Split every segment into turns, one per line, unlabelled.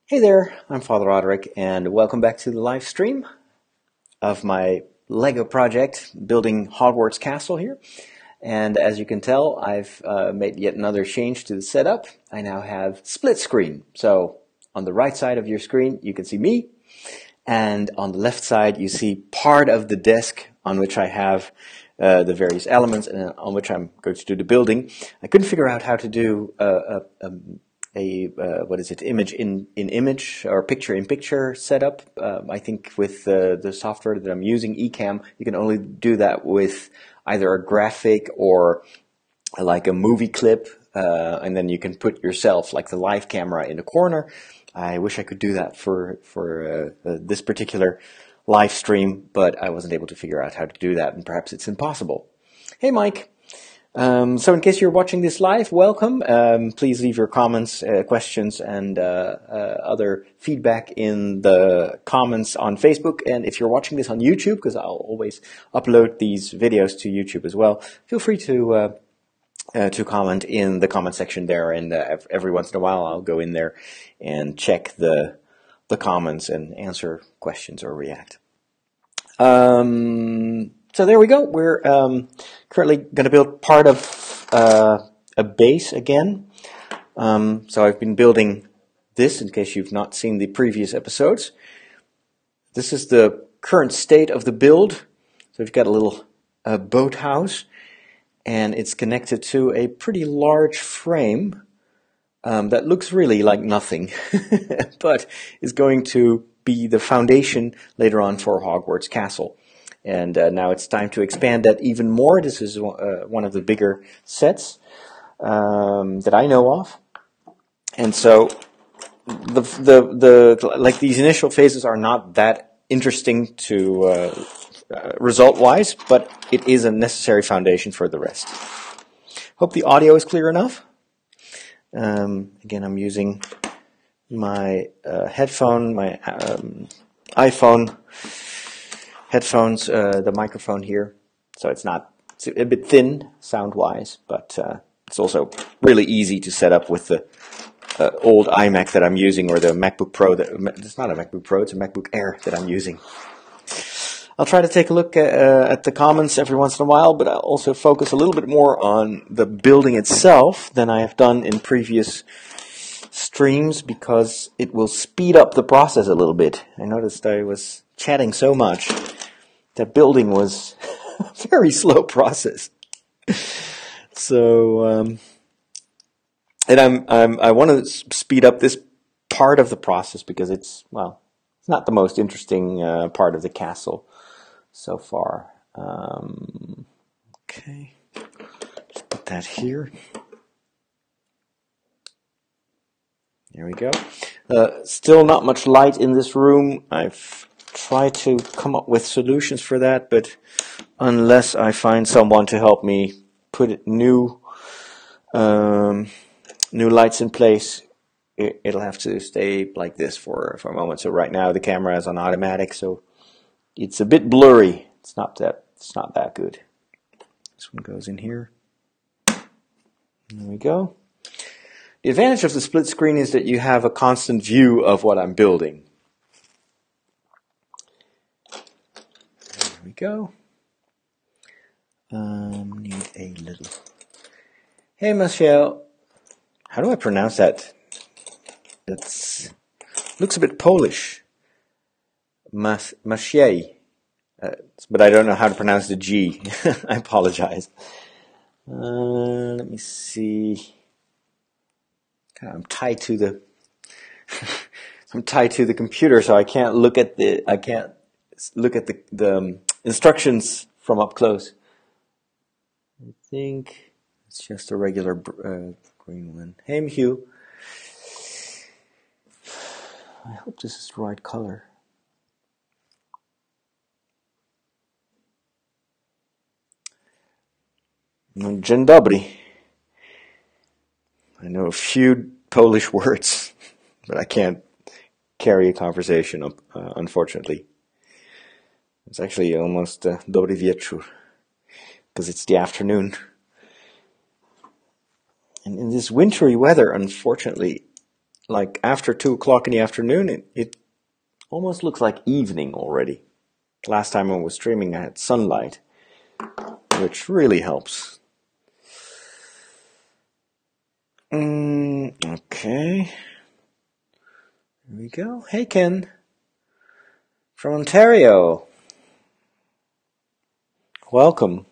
Hey there, I'm Father Roderick, and welcome back to the live stream of my Lego project, building Hogwarts Castle here. And as you can tell, I've made yet another change to the setup. I now have split screen. So on the right side of your screen, you can see me, and on the left side, you see part of the desk on which I have the various elements and on which I'm going to do the building. I couldn't figure out how to do image in image or picture in picture setup. I think with the software that I'm using, Ecamm, you can only do that with either a graphic or like a movie clip, and then you can put yourself, like the live camera, in the corner. I wish I could do that for this particular live stream, but I wasn't able to figure out how to do that, and perhaps it's impossible. Hey, Mike. So in case you're watching this live, welcome. Please leave your comments, questions, and other feedback in the comments on Facebook. And if you're watching this on YouTube, because I'll always upload these videos to YouTube as well, feel free to comment in the comment section there. And every once in a while, I'll go in there and check the comments and answer questions or react. So there we go. We're currently going to build part of a base again. So I've been building this in case you've not seen the previous episodes. This is the current state of the build. So we've got a little boathouse, and it's connected to a pretty large frame that looks really like nothing, but is going to be the foundation later on for Hogwarts Castle. And now it's time to expand that even more. This is one of the bigger sets that I know of. And so like these initial phases are not that interesting to result-wise, but it is a necessary foundation for the rest. Hope the audio is clear enough. Again, I'm using my headphone, my iPhone headphones, the microphone here, so it's a bit thin sound-wise, but it's also really easy to set up with the old iMac that I'm using, or the MacBook Pro. It's not a MacBook Pro, it's a MacBook Air that I'm using. I'll try to take a look at the comments every once in a while, but I'll also focus a little bit more on the building itself than I have done in previous streams, because it will speed up the process a little bit. I noticed I was chatting so much that building was a very slow process. So, and I want to speed up this part of the process because it's not the most interesting part of the castle so far. Okay, let's put that here. There we go. Still not much light in this room. I've tried to come up with solutions for that, but unless I find someone to help me put new lights in place, it'll have to stay like this for a moment. So right now the camera is on automatic, so it's a bit blurry. It's not that good. This one goes in here. There we go. The advantage of the split screen is that you have a constant view of what I'm building. There we go. Need a little. Hey, Michelle. How do I pronounce that? It looks a bit Polish. Maciej. But I don't know how to pronounce the G. I apologize. Let me see. I'm tied to the computer, so I can't look at the instructions from up close. I think it's just a regular green one. Hey, Hugh. I hope this is the right color. Dzień dobry. I know a few Polish words, but I can't carry a conversation, unfortunately. It's actually almost dobry wieczór, because it's the afternoon. And in this wintry weather, unfortunately, like after 2 o'clock in the afternoon, it almost looks like evening already. Last time I was streaming, I had sunlight, which really helps. Okay. Here we go. Hey, Ken. From Ontario. Welcome.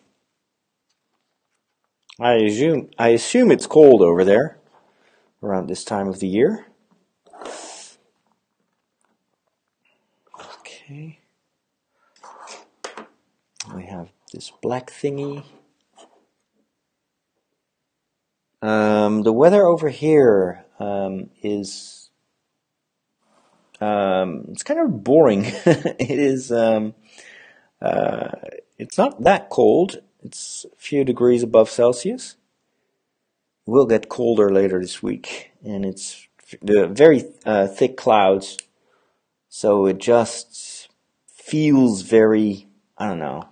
I assume it's cold over there around this time of the year. Okay. We have this black thingy. The weather over here is it's kind of boring. It is it's not that cold. It's a few degrees above Celsius. It will get colder later this week, and it's very thick clouds, so it just feels very, I don't know,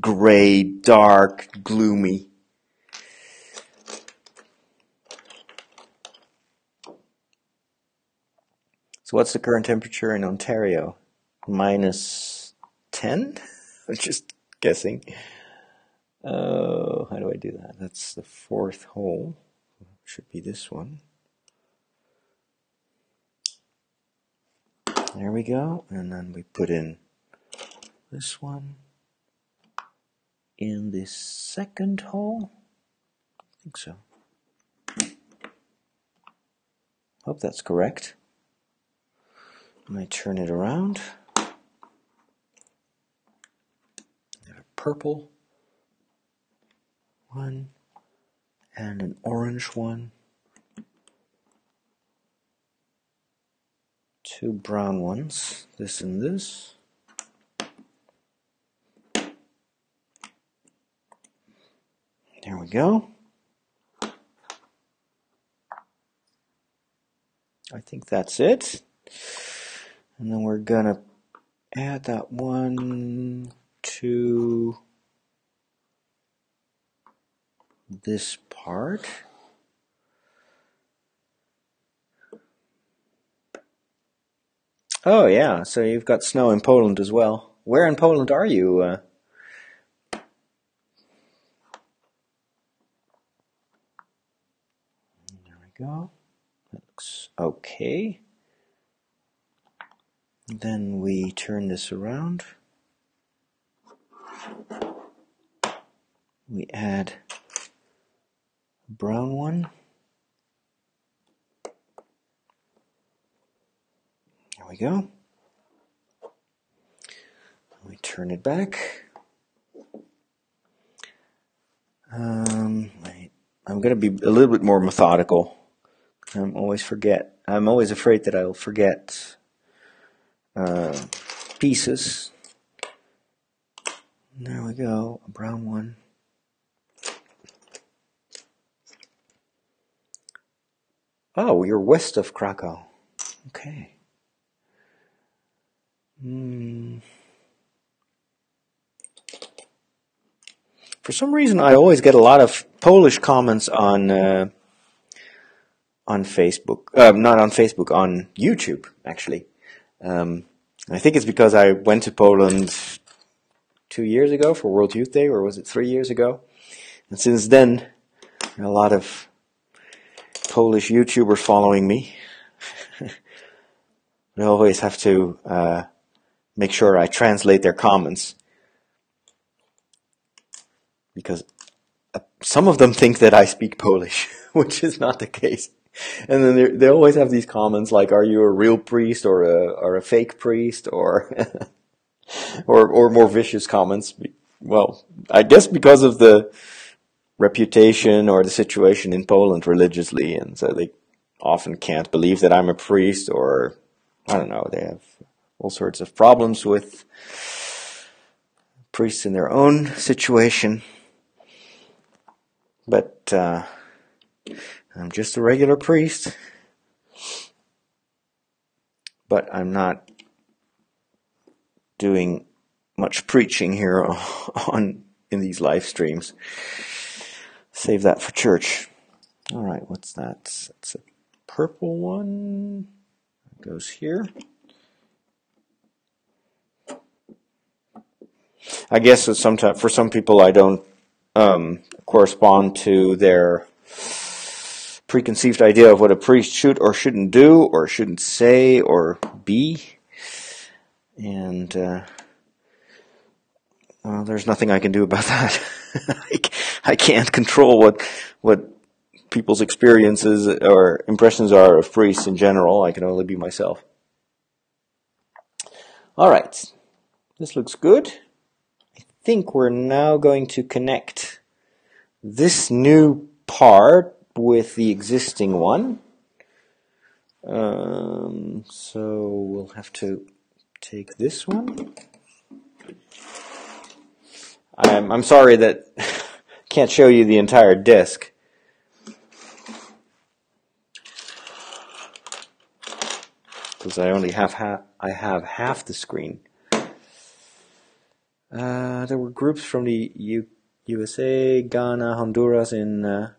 gray, dark, gloomy. So what's the current temperature in Ontario? -10? I'm just guessing. Oh, how do I do that? That's the fourth hole. Should be this one. There we go. And then we put in this one in this second hole. I think so. Hope that's correct. And I turn it around. I have a purple one and an orange one. 2 brown ones, this and this. There we go. I think that's it. And then we're gonna add that one to this part. Oh yeah, so you've got snow in Poland as well. Where in Poland are you? There we go. That looks okay. Then we turn this around. We add a brown one. There we go. We turn it back. I'm going to be a little bit more methodical. I'm always afraid that I'll forget pieces. There we go, a brown one. Oh, you're west of Krakow. Okay. For some reason, I always get a lot of Polish comments on Facebook. Not on Facebook, on YouTube, actually. I think it's because I went to Poland 2 years ago for World Youth Day, or was it 3 years ago? And since then, a lot of Polish YouTubers following me. I always have to make sure I translate their comments, because some of them think that I speak Polish, which is not the case. And then they always have these comments like, "Are you a real priest or a fake priest?" or or more vicious comments. Well, I guess because of the reputation or the situation in Poland religiously, and so they often can't believe that I'm a priest, or I don't know, they have all sorts of problems with priests in their own situation. But I'm just a regular priest. But I'm not doing much preaching here in these live streams. Save that for church. All right, what's that? It's a purple one. It goes here. I guess it's sometimes for some people I don't correspond to their preconceived idea of what a priest should or shouldn't do or shouldn't say or be. And well, there's nothing I can do about that. I can't control what people's experiences or impressions are of priests in general. I can only be myself. All right, this looks good. I think we're now going to connect this new part with the existing one. So we'll have to take this one. I'm sorry that I can't show you the entire disk. Because I only have half the screen. There were groups from the USA, Ghana, Honduras, and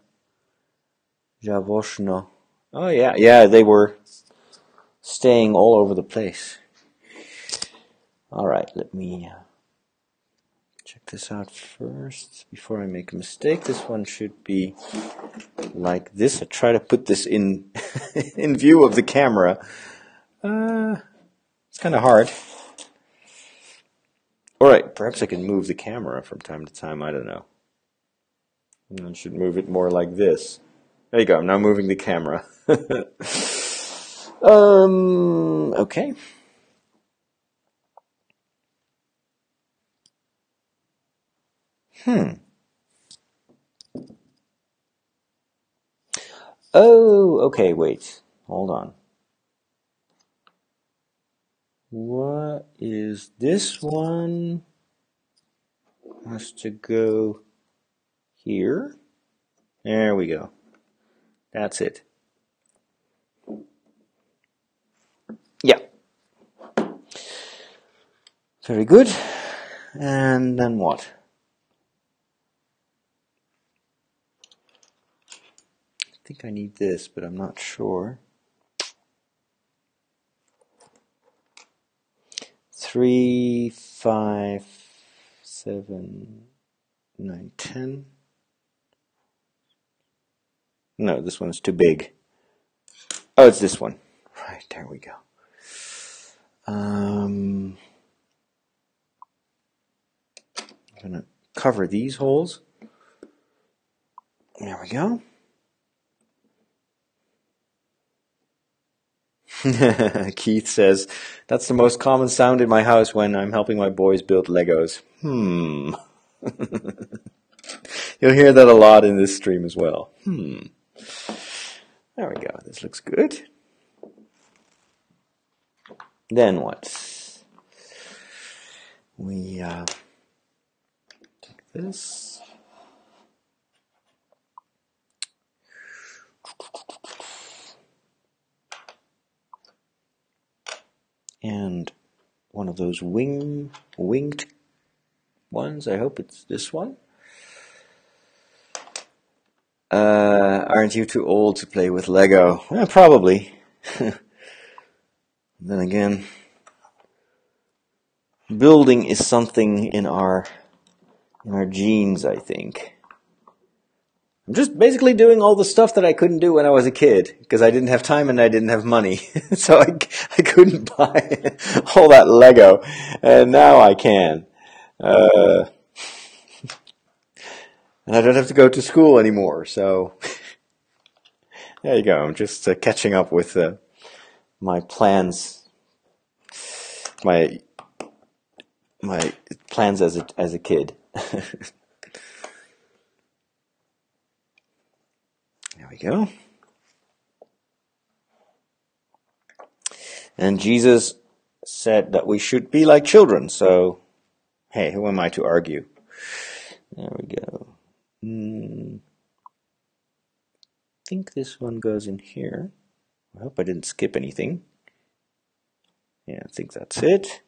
Javoshno. Oh yeah, they were staying all over the place. All right, let me check this out first before I make a mistake. This one should be like this. I try to put this in in view of the camera. It's kind of hard. All right, perhaps I can move the camera from time to time. I don't know. I should move it more like this. There you go. I'm now moving the camera. Okay. Oh, okay, wait. Hold on. What is this one? Has to go here. There we go. That's it. Yeah. Very good. And then what? I think I need this, but I'm not sure. 3, 5, 7, 9, 10. No, this one's too big. Oh, it's this one. Right, there we go. I'm going to cover these holes. There we go. Keith says, that's the most common sound in my house when I'm helping my boys build Legos. You'll hear that a lot in this stream as well. There we go. This looks good. Then what? We take this. And one of those winged ones. I hope it's this one. Aren't you too old to play with Lego? Probably. Then again, building is something in our genes, I think. I'm just basically doing all the stuff that I couldn't do when I was a kid, because I didn't have time and I didn't have money. So I couldn't buy all that Lego, and now I can. And I don't have to go to school anymore, so there you go. I'm just catching up with my plans, my plans as a kid. There we go. And Jesus said that we should be like children, so hey, who am I to argue? There we go. I think this one goes in here. I hope I didn't skip anything. Yeah, I think that's it.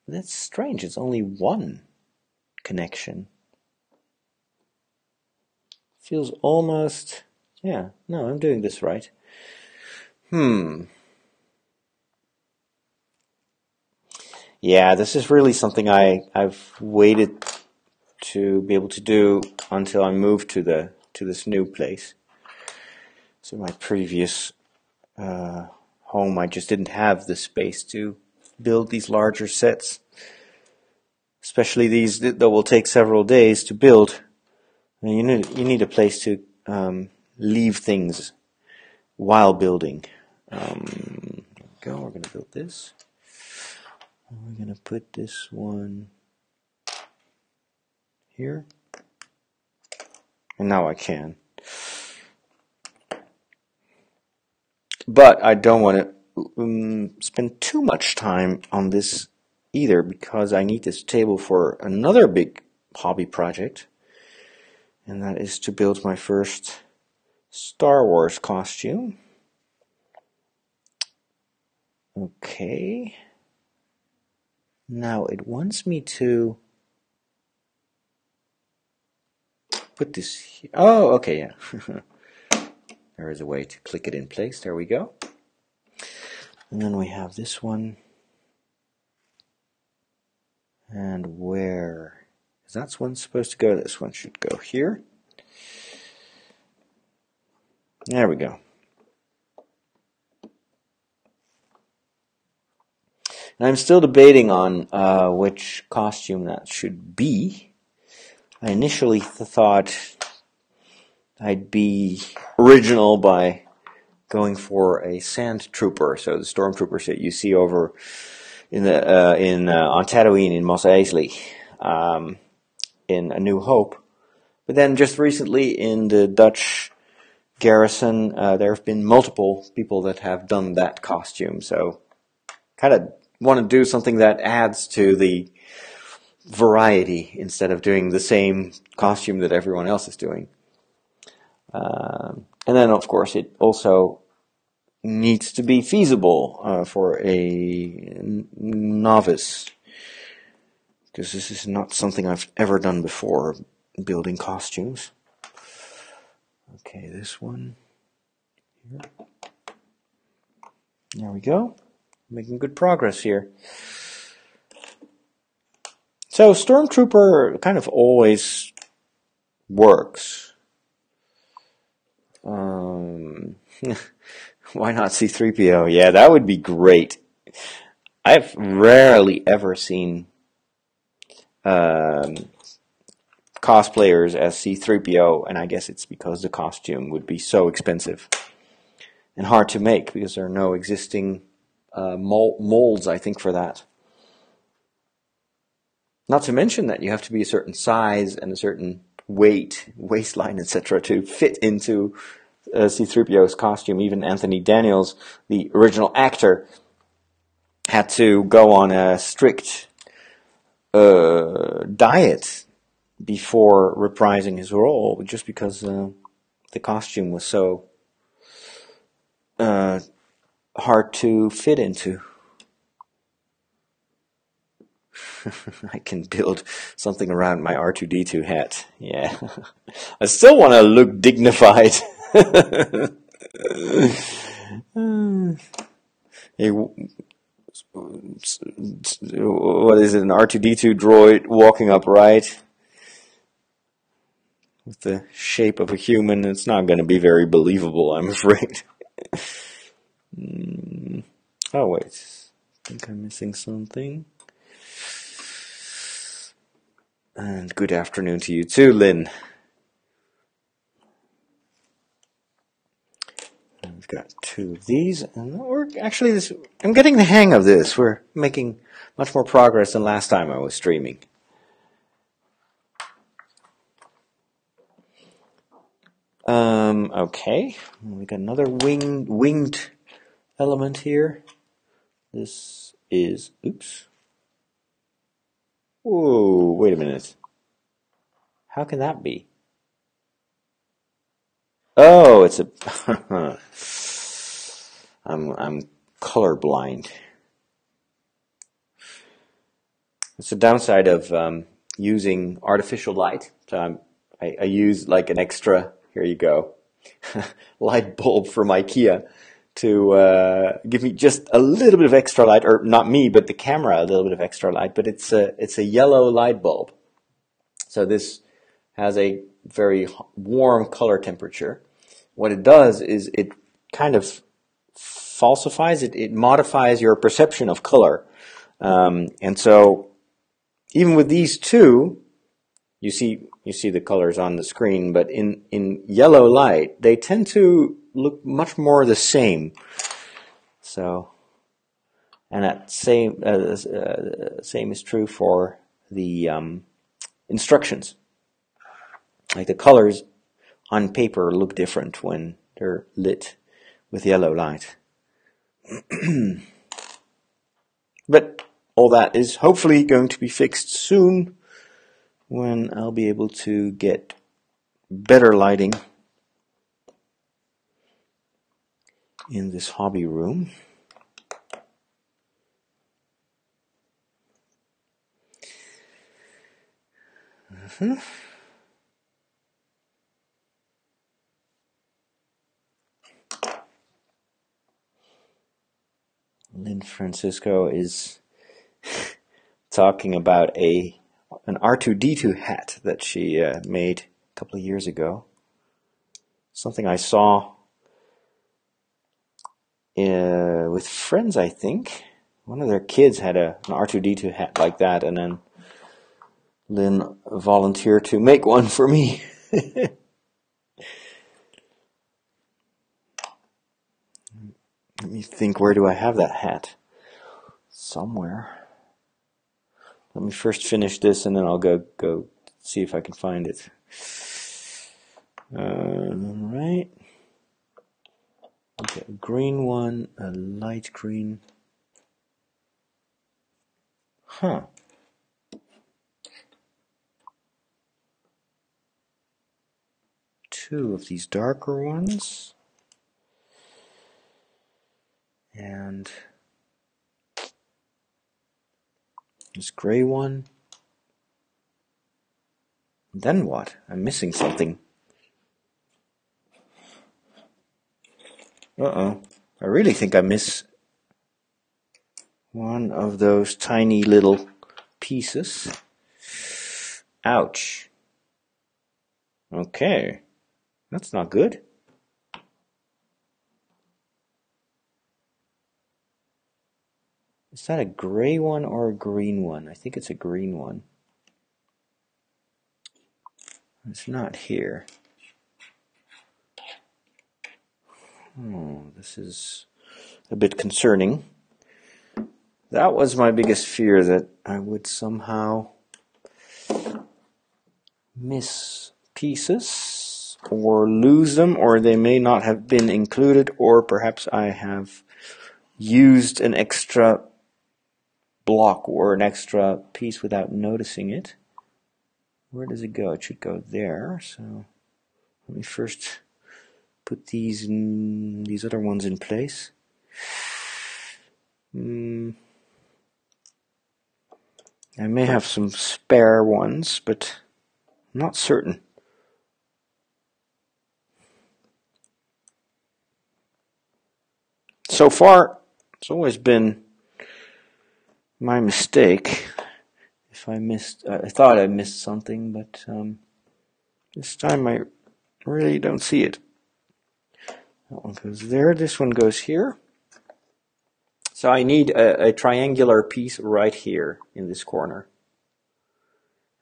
That's strange, it's only one connection. Feels almost... Yeah, no, I'm doing this right. Yeah, this is really something I've waited to be able to do until I moved to this new place. So my previous home, I just didn't have the space to build these larger sets, especially these that will take several days to build. And you need a place to leave things while building. There we go. We're going to build this. And we're going to put this one here. And now I can. But I don't want to spend too much time on this either, because I need this table for another big hobby project. And that is to build my first Star Wars costume. Okay. Now it wants me to put this here. Oh, okay, yeah. There is a way to click it in place. There we go. And then we have this one. And where is that one supposed to go? This one should go here. There we go. And I'm still debating on which costume that should be. I initially thought I'd be original by going for a sand trooper, so the stormtroopers that you see over in on Tatooine in Mos Eisley, in A New Hope. But then just recently in the Dutch garrison, there have been multiple people that have done that costume, so kind of want to do something that adds to the variety instead of doing the same costume that everyone else is doing. And then, of course, it also needs to be feasible for a novice, because this is not something I've ever done before, building costumes. Okay, this one here. There we go. Making good progress here. So Stormtrooper kind of always works. Why not C-3PO? Yeah, that would be great. I've rarely ever seen cosplayers as C-3PO, and I guess it's because the costume would be so expensive and hard to make, because there are no existing molds, I think, for that. Not to mention that you have to be a certain size and a certain weight, waistline, etc. to fit into C-3PO's costume. Even Anthony Daniels, the original actor, had to go on a strict diet before reprising his role, just because the costume was so hard to fit into. I can build something around my R2-D2 hat. Yeah. I still want to look dignified. Hey, what is it, an R2-D2 droid walking upright with the shape of a human? It's not going to be very believable, I'm afraid. Oh, wait. I think I'm missing something. And good afternoon to you too, Lynn. And we've got two of these, and I'm getting the hang of this. We're making much more progress than last time I was streaming. Okay, we got another winged element here. This is, oops. Whoa, wait a minute. How can that be? Oh, it's a... I'm colorblind. It's the downside of using artificial light. So I use like an extra here you go. Light bulb from IKEA to give me just a little bit of extra light, or not me, but the camera a little bit of extra light, but it's a yellow light bulb. So this has a very warm color temperature. What it does is it kind of falsifies it, it modifies your perception of color. And so even with these two, you see the colors on the screen, but in yellow light, they tend to look much more the same. So, and that same is true for the instructions. Like the colors on paper look different when they're lit with yellow light. But all that is hopefully going to be fixed soon, when I'll be able to get better lighting in this hobby room. Lynn Francisco is talking about an R2-D2 hat that she made a couple of years ago. Something I saw with friends, I think. One of their kids had an R2-D2 hat like that, and then Lynn volunteered to make one for me. Let me think, where do I have that hat? Somewhere. Let me first finish this and then I'll go see if I can find it. Alright. Okay, a green one, a light green. Huh. Two of these darker ones. And this gray one. And then what? I'm missing something. Uh-oh. I really think I miss one of those tiny little pieces. Ouch. Okay. That's not good. Is that a gray one or a green one? I think it's a green one. It's not here. Oh, this is a bit concerning. That was my biggest fear, that I would somehow miss pieces or lose them, or they may not have been included, or perhaps I have used an extra block or an extra piece without noticing it. Where does it go? It should go there. So let me first put these other ones in place. I may have some spare ones, but I'm not certain. So far, it's always been my mistake if I thought I missed something, but this time I really don't see it. That one goes there, this one goes here. So I need a triangular piece right here in this corner,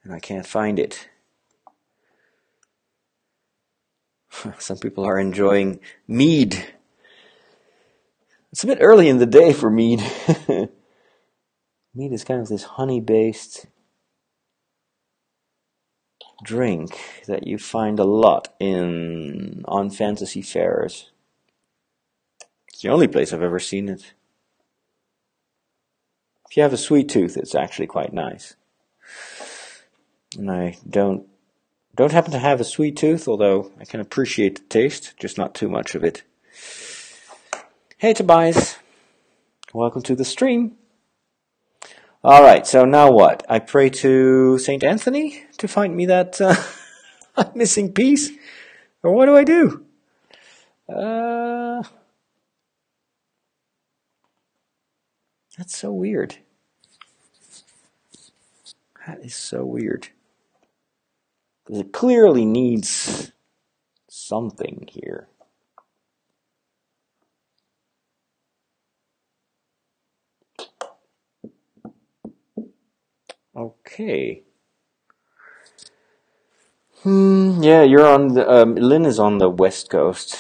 and I can't find it. Some people are enjoying mead. It's a bit early in the day for mead. Mead is kind of this honey-based drink that you find a lot on fantasy fairs. It's the only place I've ever seen it. If you have a sweet tooth, it's actually quite nice. And I don't happen to have a sweet tooth, although I can appreciate the taste, just not too much of it. Hey Tobias, welcome to the stream. Alright, so now what? I pray to Saint Anthony to find me that missing piece? Or what do I do? That's so weird. That is so weird. Because it clearly needs something here. Okay. Yeah, you're on the Lynn is on the west coast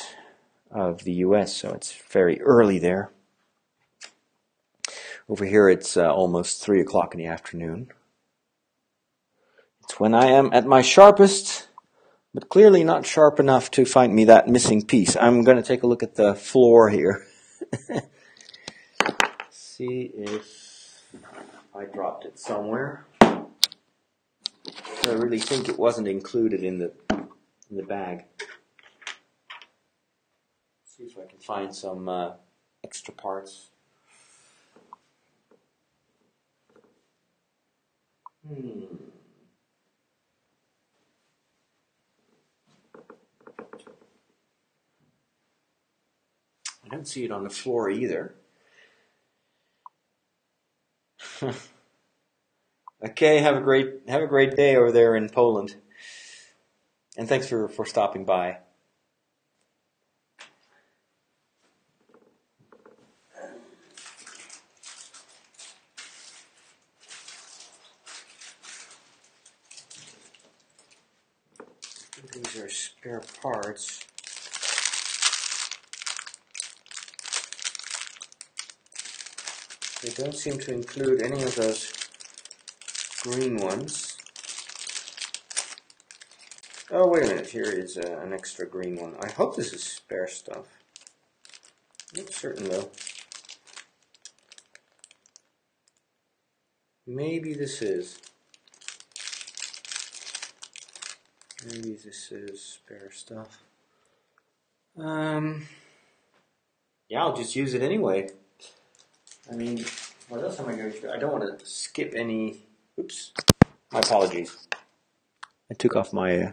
of the U.S., so it's very early there. Over here, it's almost 3 o'clock in the afternoon. It's when I am at my sharpest, but clearly not sharp enough to find me that missing piece. I'm going to take a look at the floor here. See if I dropped it somewhere. I really think it wasn't included in the bag. See if I can find some extra parts. I don't see it on the floor either. Okay, have a great day over there in Poland. And thanks for stopping by. These are spare parts. They don't seem to include any of those green ones. Oh, wait a minute. Here is an extra green one. I hope this is spare stuff. Not certain though. Maybe this is. Maybe this is spare stuff. Yeah, I'll just use it anyway. I mean, what else am I going to do? I don't want to skip any. Oops. My apologies. I took off my.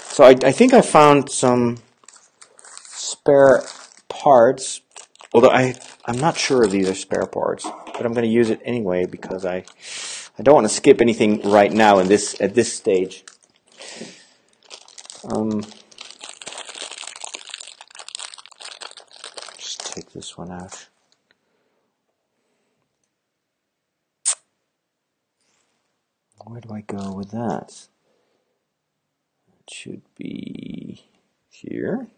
So I think I found some spare parts. Although I'm not sure these are spare parts, but I'm going to use it anyway because I don't want to skip anything right now at this stage. Just take this one out. Where do I go with that? It should be here.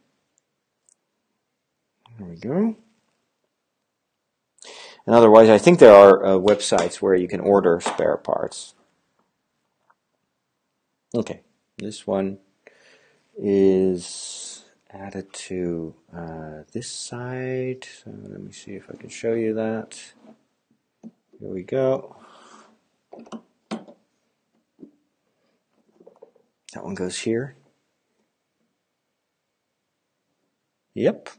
There we go. And otherwise, I think there are websites where you can order spare parts. Okay, this one is added to this side. So let me see if I can show you that. Here we go. That one goes here. Yep.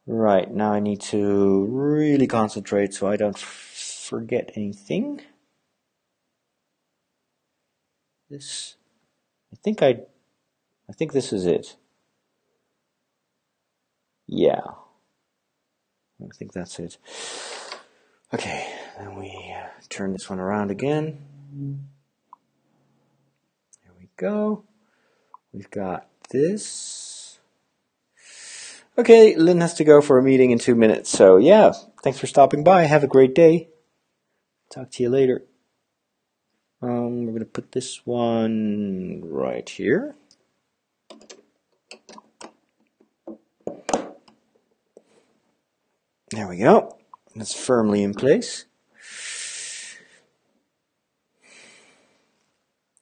Right, now I need to really concentrate so I don't forget anything. This, I think this is it. Yeah. I think that's it. Okay, then we turn this one around again. There we go. We've got this. Okay, Lynn has to go for a meeting in 2 minutes. So yeah, thanks for stopping by. Have a great day. Talk to you later. We're going to put this one right here. There we go. That's firmly in place.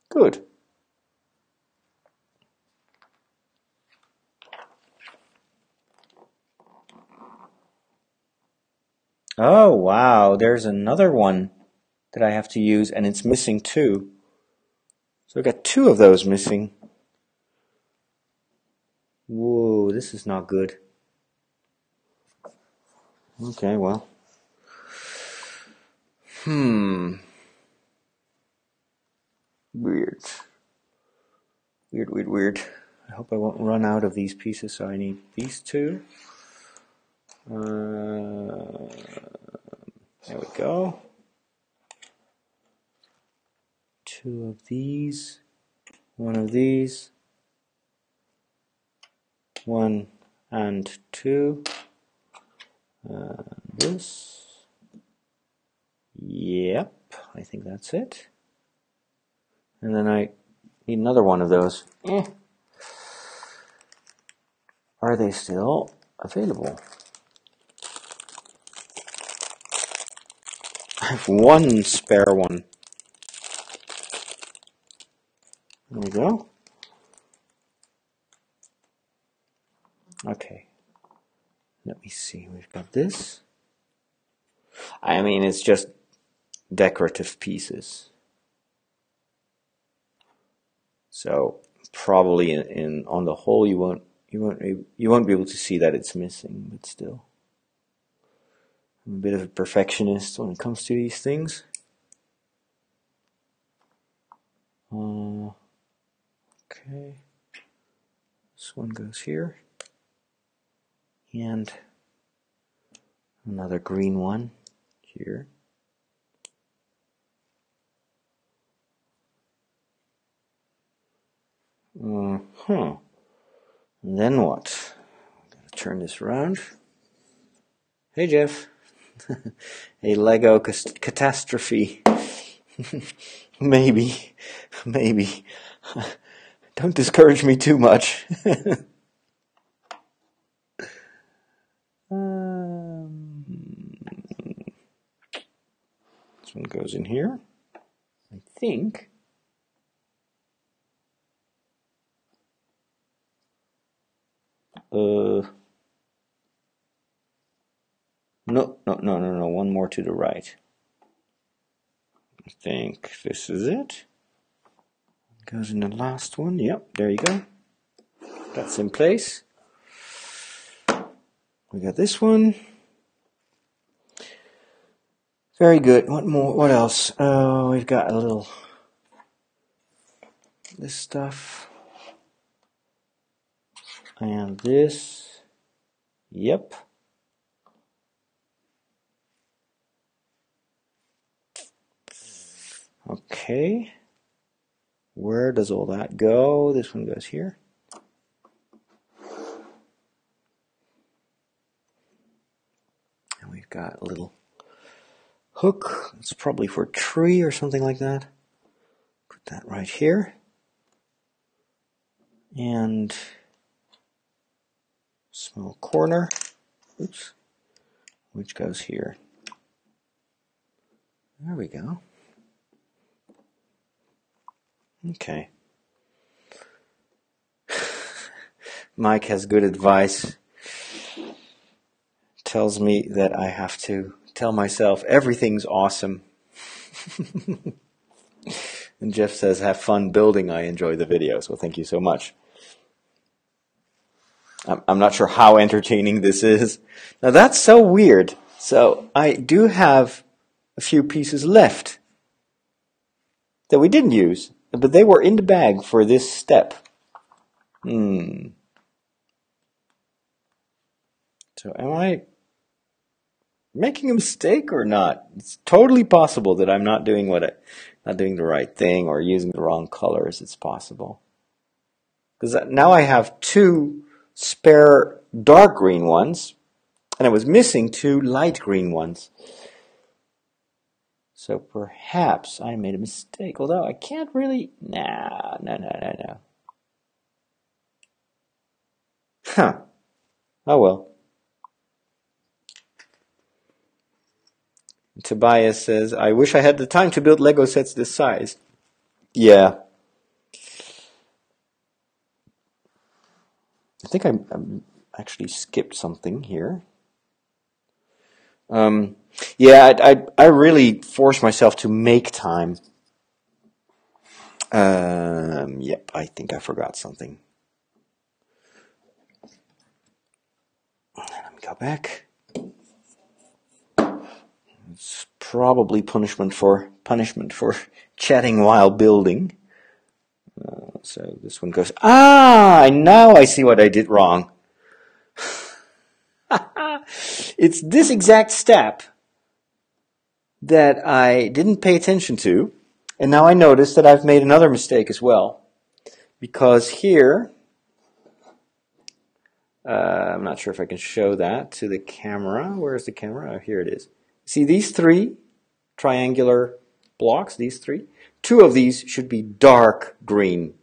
Good. Oh, wow. There's another one that I have to use, and it's missing two. So I've got two of those missing. Whoa, this is not good. Okay, well. Weird. Weird. I hope I won't run out of these pieces, so I need these two. There we go. 2 of these. 1 of these. 1 and 2. This. Yep, I think that's it. And then I need another one of those. Are they still available? I have 1 spare one. There we go. Okay. Let me see. We've got this. I mean, it's just decorative pieces. So probably on the whole, you won't be able to see that it's missing, but still, I'm a bit of a perfectionist when it comes to these things. Okay, this one goes here, and another green one here. And then what? I'm going to turn this around. Hey, Jeff. A Lego catastrophe. Maybe. Don't discourage me too much. This one goes in here, I think. No, one more to the right. I think this is it. Goes in the last one. Yep, there you go. That's in place. We got this one. Very good. What more? What else? Oh, we've got a little this stuff. And this. Yep. Okay. Where does all that go? This one goes here. And we've got a little hook. It's probably for a tree or something like that. Put that right here. And small corner. Oops. Which goes here. There we go. Okay. Mike has good advice. Tells me that I have to tell myself everything's awesome. And Jeff says, have fun building. I enjoy the videos. Well, thank you so much. I'm not sure how entertaining this is. Now that's so weird. So I do have a few pieces left that we didn't use, but they were in the bag for this step. So am I making a mistake or not? It's totally possible that I'm not doing not doing the right thing or using the wrong colors. It's possible. Because now I have 2 spare dark green ones, and I was missing 2 light green ones. So perhaps I made a mistake, although I can't really... No. Huh. Oh well. Tobias says, I wish I had the time to build Lego sets this size. Yeah. I think I actually skipped something here. Yeah, I really forced myself to make time. Yep, I think I forgot something. Let me go back. It's Probably punishment for chatting while building. So this one goes, now I see what I did wrong. It's this exact step that I didn't pay attention to, and now I notice that I've made another mistake as well. Because here, I'm not sure if I can show that to the camera. Where's the camera? Oh, here it is. See these three triangular blocks, these three? Two of these should be dark green,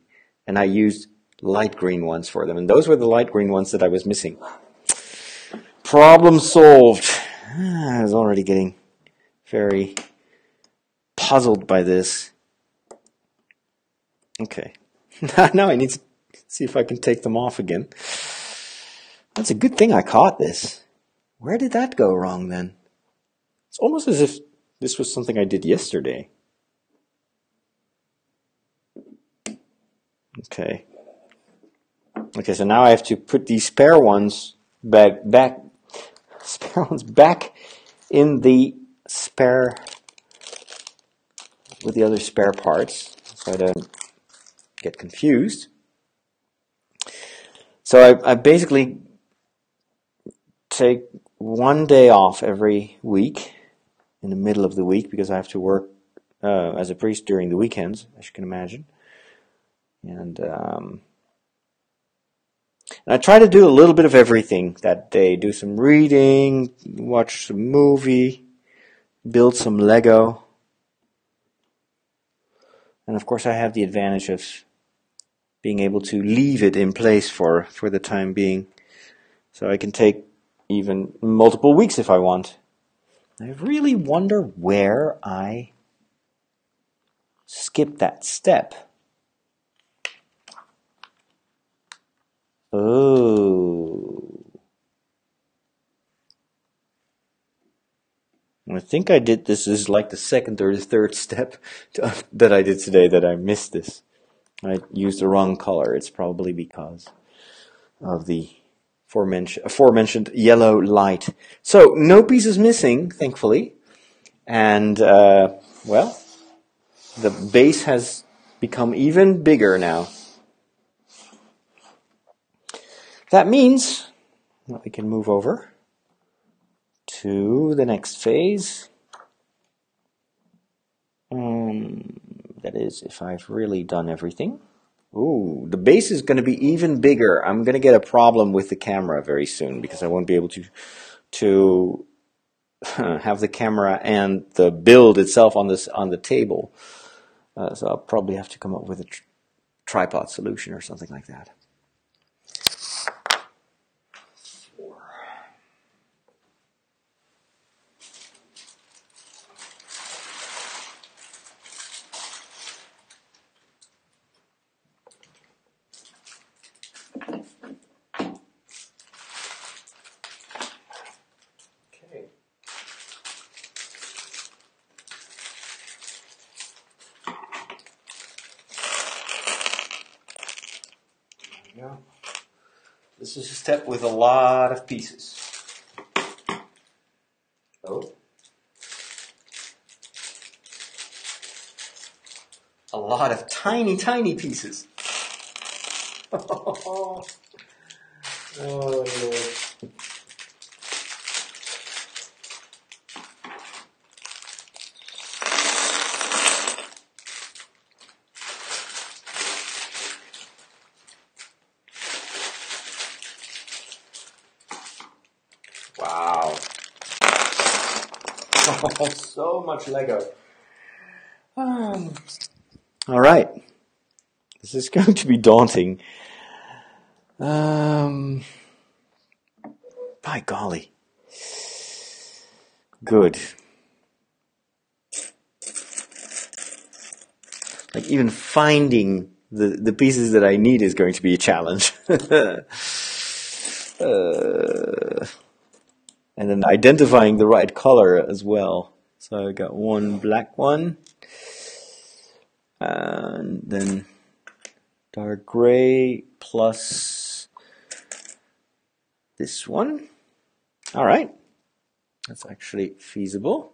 and I used light green ones for them, and those were the light green ones that I was missing. Problem solved. I was already getting very puzzled by this. Okay. Now I need to see if I can take them off again. That's a good thing I caught this. Where did that go wrong then? It's almost as if this was something I did yesterday. Okay. Okay, so now I have to put these spare ones back in the spare with the other spare parts, so I don't get confused. So I basically take one day off every week in the middle of the week because I have to work as a priest during the weekends, as you can imagine. And I try to do a little bit of everything that day. Do some reading, watch some movie, build some Lego. And of course I have the advantage of being able to leave it in place for the time being. So I can take even multiple weeks if I want. I really wonder where I skipped that step. Oh. I think I did this is like the second or the third step that I did today that I missed this. I used the wrong color. It's probably because of the aforementioned yellow light. So, no pieces missing, thankfully. And, well, the base has become even bigger now. That means that we can move over to the next phase. That is, if I've really done everything. Ooh, the base is going to be even bigger. I'm going to get a problem with the camera very soon because I won't be able to have the camera and the build itself on the table. So I'll probably have to come up with a tripod solution or something like that. This is a step with a lot of pieces. Oh. A lot of tiny, tiny pieces. Oh, Lord. Wow. Oh, so much Lego. All right. This is going to be daunting. By golly. Good. Like even finding the pieces that I need is going to be a challenge. And then identifying the right color as well. So I got one black one. And then dark gray plus this one. All right. That's actually feasible.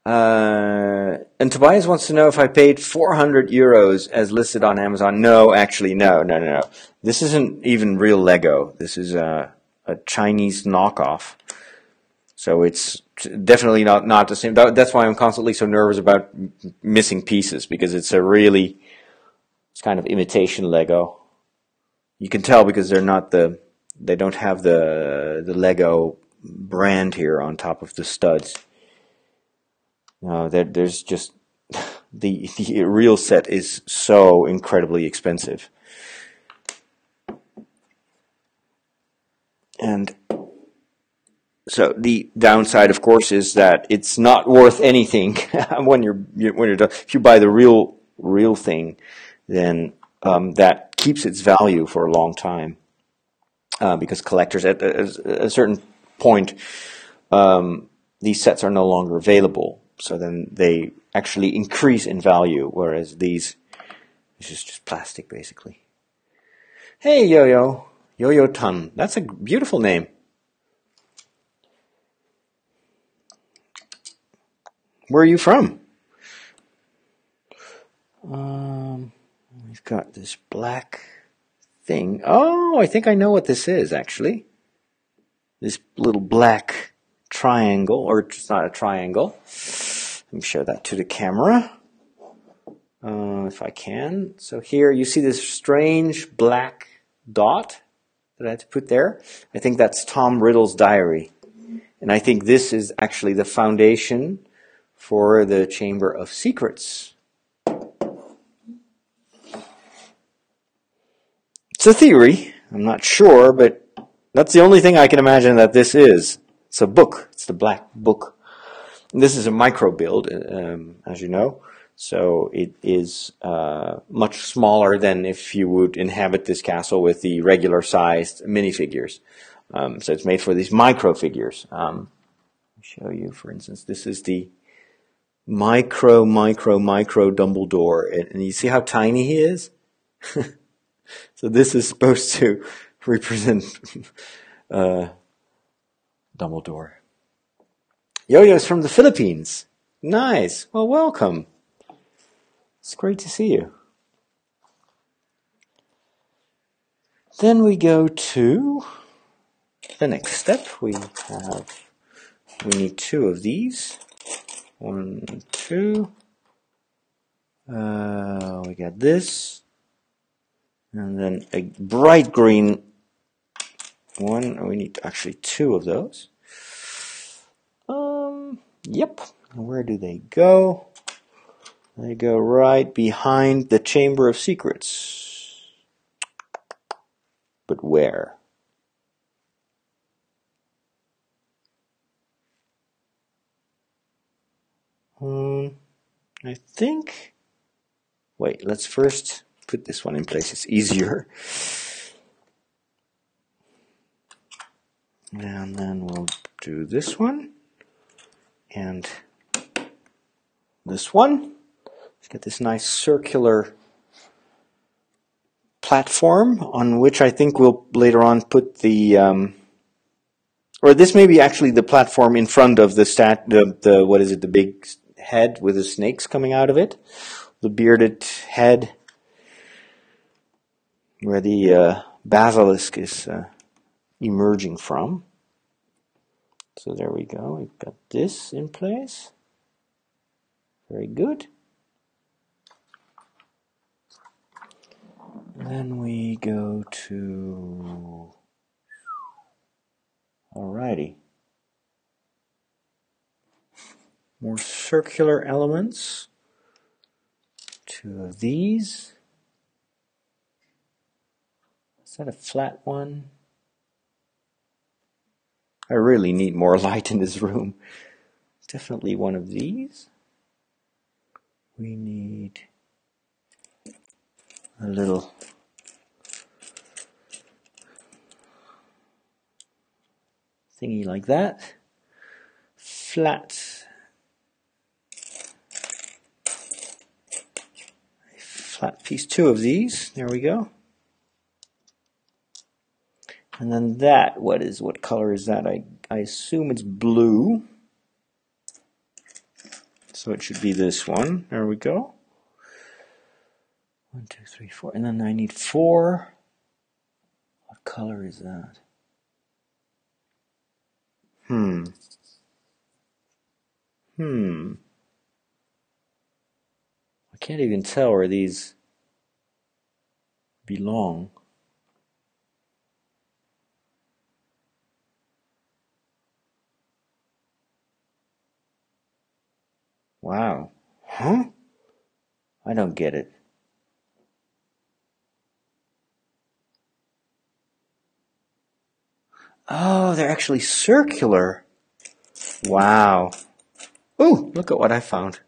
And Tobias wants to know if I paid 400 euros as listed on Amazon. No, actually, no. This isn't even real Lego. This is a Chinese knockoff. So it's definitely not the same. That's why I'm constantly so nervous about missing pieces, because it's kind of imitation Lego. You can tell because they don't have the Lego brand here on top of the studs. No, there's just the real set is so incredibly expensive. And so the downside, of course, is that it's not worth anything when you're done. If you buy the real thing, then that keeps its value for a long time, because collectors at a certain point, these sets are no longer available. So then they actually increase in value, whereas this is just plastic, basically. Hey, Yo-Yo Tun. That's a beautiful name. Where are you from? We've got this black thing. Oh, I think I know what this is, actually. This little black triangle, or it's not a triangle. Let me show that to the camera, if I can. So here you see this strange black dot that I had to put there. I think that's Tom Riddle's diary. And I think this is actually the foundation for the Chamber of Secrets. It's a theory. I'm not sure, but that's the only thing I can imagine that this is. It's a book. It's the black book. And this is a micro build, as you know. So it is much smaller than if you would inhabit this castle with the regular sized minifigures. So it's made for these micro figures. I'll show you, for instance, this is the micro Dumbledore. And you see how tiny he is? So this is supposed to represent Dumbledore. Yo-Yo's from the Philippines. Nice. Well, welcome. It's great to see you. Then we go to the next step. We need 2 of these. 1, 2. We got this. And then a bright green one. We need actually 2 of those. Yep. Where do they go? They go right behind the Chamber of Secrets. But where? I think... Wait, let's first put this one in place. It's easier. And then we'll do this one. And this one. Let's get this nice circular platform on which I think we'll later on put the... or this may be actually the platform in front of the what is it, the big head with the snakes coming out of it. The bearded head where the basilisk is emerging from. So there we go. We've got this in place. Very good. Then we go to... Alrighty. More circular elements. 2 of these. Is that a flat one? I really need more light in this room. Definitely one of these. We need a little thingy like that. Flat piece, 2 of these. There we go. And then that, what color is that? I assume it's blue. So it should be this one. There we go. 1, 2, 3, 4. And then I need 4. What color is that? I can't even tell where these belong. Wow. Huh? I don't get it. Oh, they're actually circular. Wow. Ooh, look at what I found.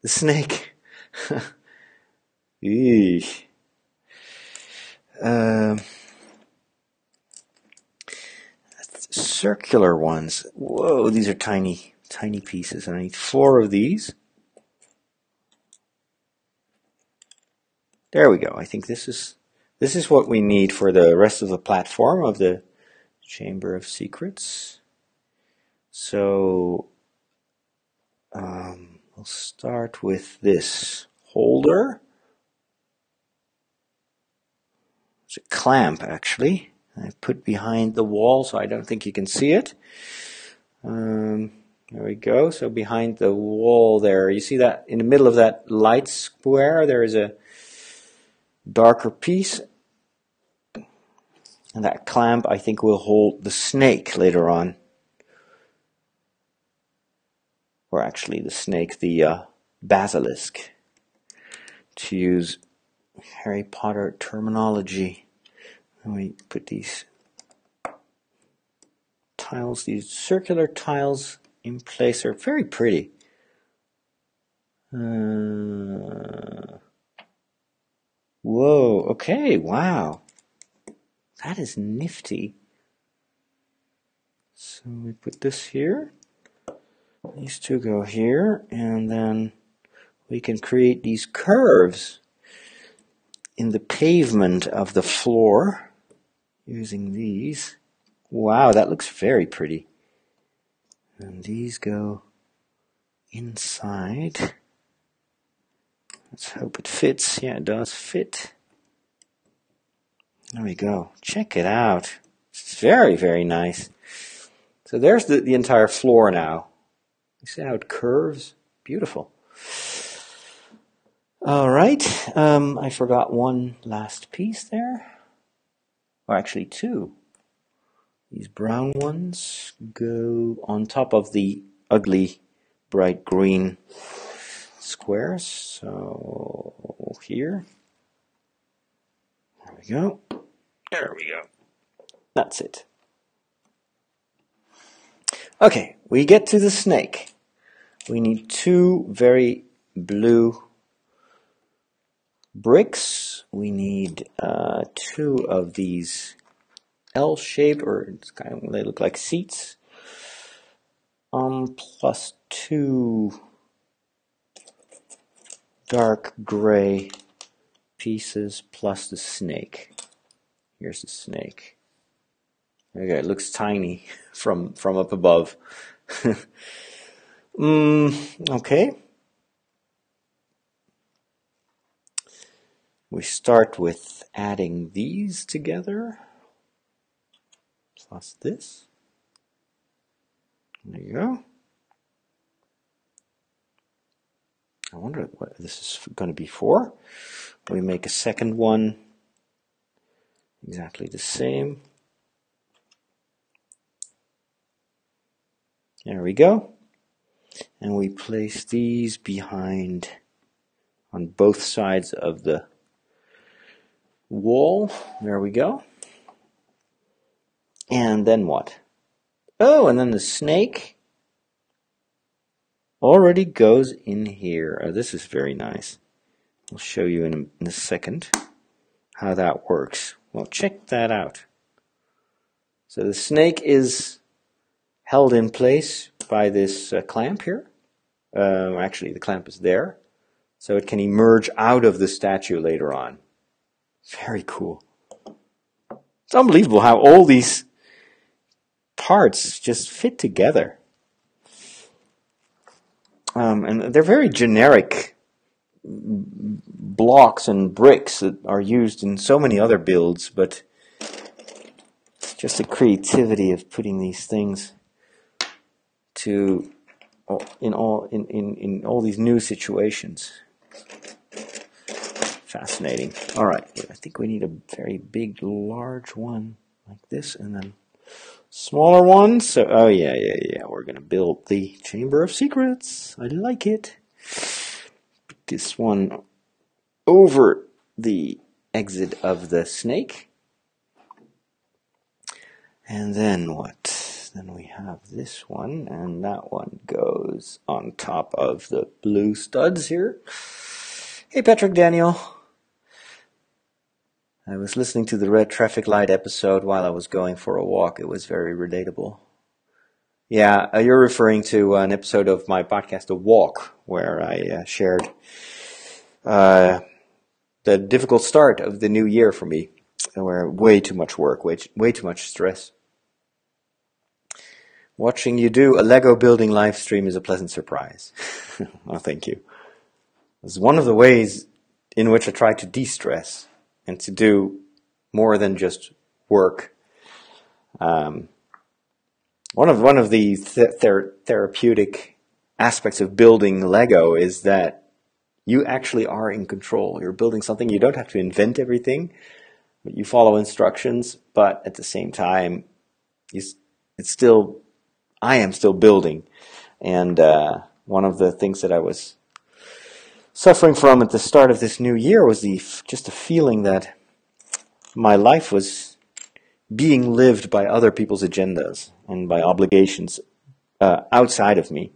The snake. Eesh. Circular ones. Whoa, these are tiny, tiny pieces. And I need 4 of these. There we go. I think this is what we need for the rest of the platform of the Chamber of Secrets. So we'll start with this holder. It's a clamp, actually. I put behind the wall, so I don't think you can see it. There we go. So behind the wall there, you see that in the middle of that light square, there is a darker piece. And that clamp, I think, will hold the snake later on. Or actually the snake, the basilisk, to use Harry Potter terminology. And we put these tiles, these circular tiles in place. They're very pretty. Whoa, okay, wow. That is nifty. So we put this here. These two go here, and then we can create these curves in the pavement of the floor using these. Wow, that looks very pretty. And these go inside. Let's hope it fits. Yeah, it does fit. There we go. Check it out. It's very, very nice. So there's the entire floor now. You see how it curves? Beautiful. All right. I forgot one last piece there. Or actually 2. These brown ones go on top of the ugly bright green squares. So here. There we go. There we go. That's it. Okay, we get to the snake. We need 2 very blue bricks. We need 2 of these L-shaped, or it's kind of, they look like seats. Plus 2 dark gray pieces plus the snake. Here's the snake. Okay, it looks tiny from up above. Okay. We start with adding these together. Plus this. There you go. I wonder what this is going to be for. We make a second one exactly the same. There we go. And we place these behind on both sides of the wall. There we go. And then what? Oh, and then the snake already goes in here. Oh, this is very nice. I'll show you in a second how that works. Well, check that out. So the snake is held in place by this clamp here. Actually, the clamp is there. So it can emerge out of the statue later on. Very cool. It's unbelievable how all these parts just fit together. And they're very generic blocks and bricks that are used in so many other builds, but it's just the creativity of putting these things to in all these new situations. Fascinating. All right, I think we need a very big, large one like this, and then smaller ones. So, oh yeah. We're gonna build the Chamber of Secrets. I like it. Put this one over the exit of the snake. And then what? Then we have this one, and that one goes on top of the blue studs here. Hey, Patrick Daniel. I was listening to the red traffic light episode while I was going for a walk. It was very relatable. Yeah, you're referring to an episode of my podcast, A Walk, where I shared the difficult start of the new year for me, where way too much work, way too much stress. Watching you do a Lego building live stream is a pleasant surprise. Oh, thank you. It's one of the ways in which I try to de-stress and to do more than just work. One of the therapeutic aspects of building Lego is that you actually are in control. You're building something. You don't have to invent everything, but you follow instructions. But at the same time, I am still building. And one of the things that I was suffering from at the start of this new year was just the feeling that my life was being lived by other people's agendas and by obligations outside of me,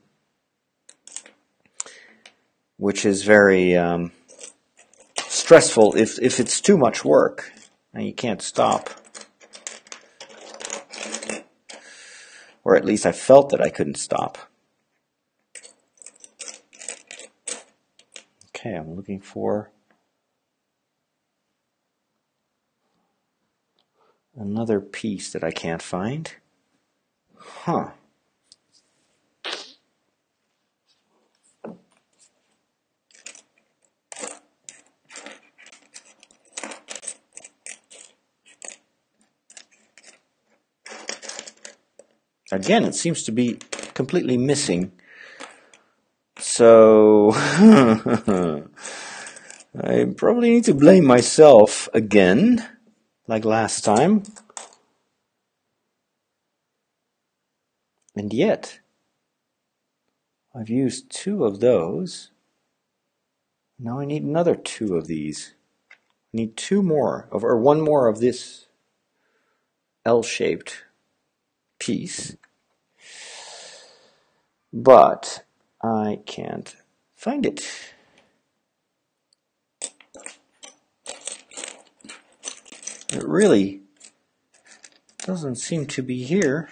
which is very stressful if it's too much work and you can't stop. Or at least I felt that I couldn't stop. Okay, I'm looking for another piece that I can't find. Huh. Again, it seems to be completely missing. So, I probably need to blame myself again, like last time. And yet, I've used 2 of those. Now I need another 2 of these. I need 2 more, or 1 more of this L-shaped piece. But I can't find it. It really doesn't seem to be here.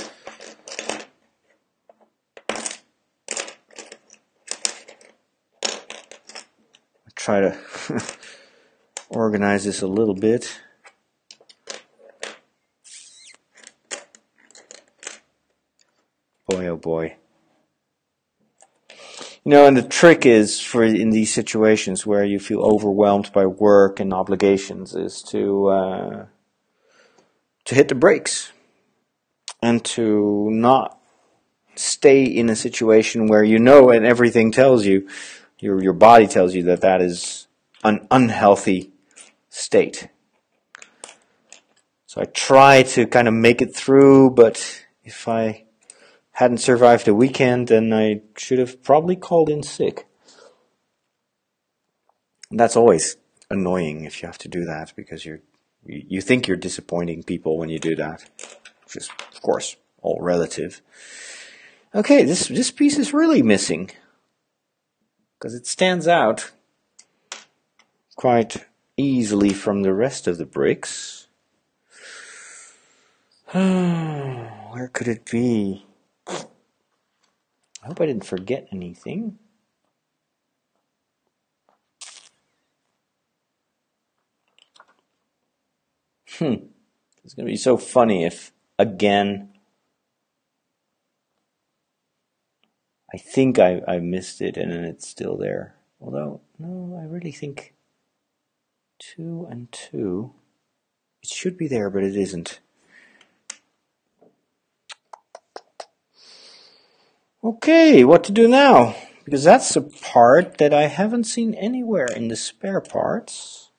I'll try to organize this a little bit. Boy, oh boy. You know, and the trick is in these situations where you feel overwhelmed by work and obligations is to hit the brakes and to not stay in a situation where you know and everything tells you, your body tells you that is an unhealthy state. So I try to kind of make it through, but if I hadn't survived a weekend, then I should have probably called in sick. And that's always annoying if you have to do that, because you think you're disappointing people when you do that, which is, of course, all relative. Okay, this piece is really missing, because it stands out quite easily from the rest of the bricks. Where could it be? I hope I didn't forget anything. It's going to be so funny if, again, I think I missed it and then it's still there. Although, no, I really think 2 and 2. It should be there, but it isn't. Okay, what to do now? Because that's a part that I haven't seen anywhere in the spare parts.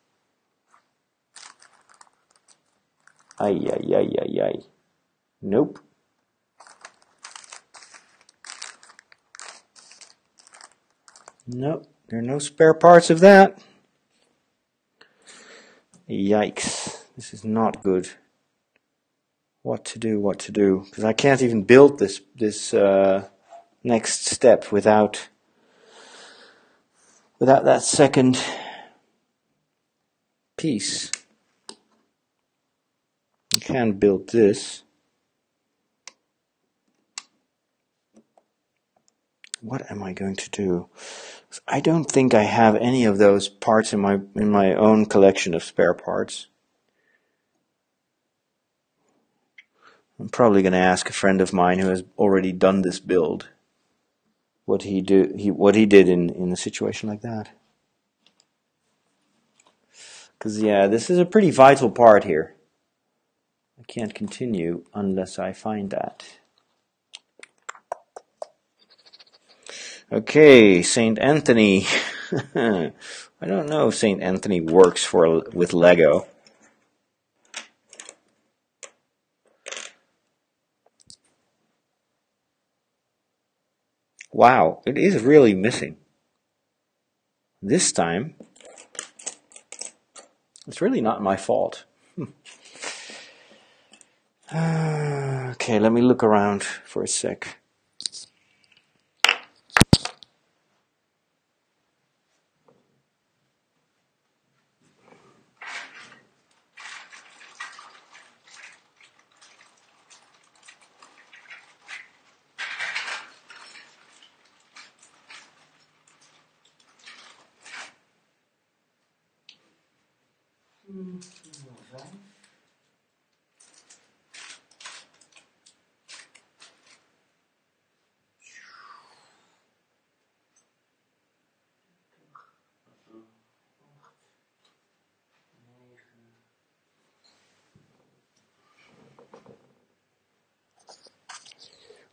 Ay, ay, ay, ay, ay. Nope. Nope, there are no spare parts of that. Yikes, this is not good. What to do, what to do? Because I can't even build this next step without that second piece. I can't build this. What am I going to do? I don't think I have any of those parts in my own collection of spare parts. I'm probably going to ask a friend of mine who has already done this build what he did in a situation like that. Because yeah, this is a pretty vital part here. I can't continue unless I find that. Okay, Saint Anthony. I don't know if Saint Anthony works with Lego. Wow, it is really missing. This time, it's really not my fault. Okay, let me look around for a sec.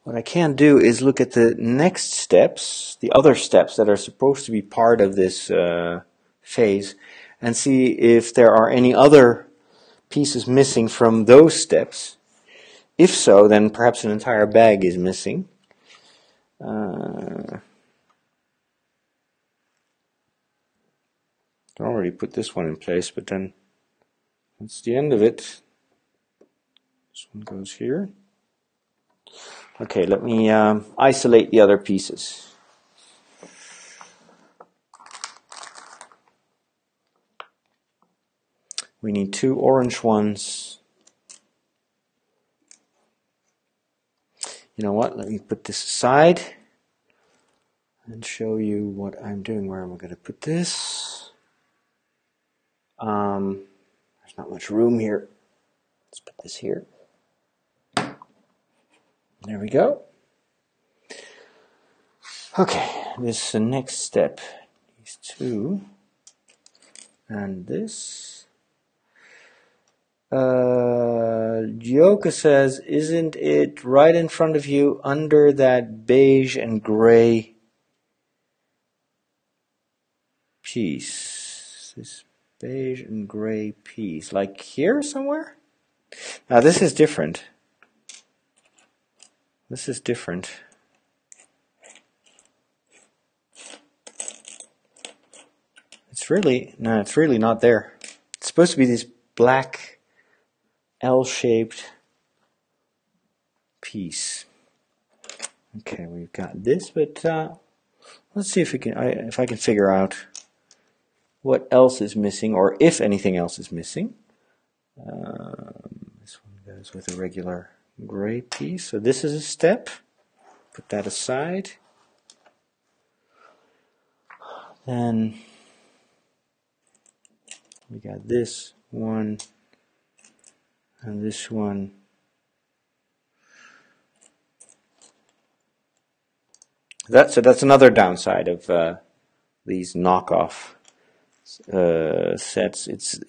What I can do is look at the next steps, the other steps that are supposed to be part of this phase, and see if there are any other pieces missing from those steps. If so, then perhaps an entire bag is missing. I already put this one in place, but then that's the end of it. This one goes here. Okay, let me isolate the other pieces. We need 2 orange ones. You know what? Let me put this aside and show you what I'm doing. Where am I going to put this? There's not much room here. Let's put this here. There we go. Okay, this is the next step. These 2 and this. Joka says, isn't it right in front of you under that beige and gray piece? This beige and gray piece, like here somewhere? Now this is different. This is different. It's really not there. It's supposed to be this black L-shaped piece. Okay, we've got this, but let's see if I can figure out what else is missing, or if anything else is missing. This one goes with a regular gray piece. So this is a step. Put that aside. Then we got this one and this one. That's another downside of these knockoff sets. It's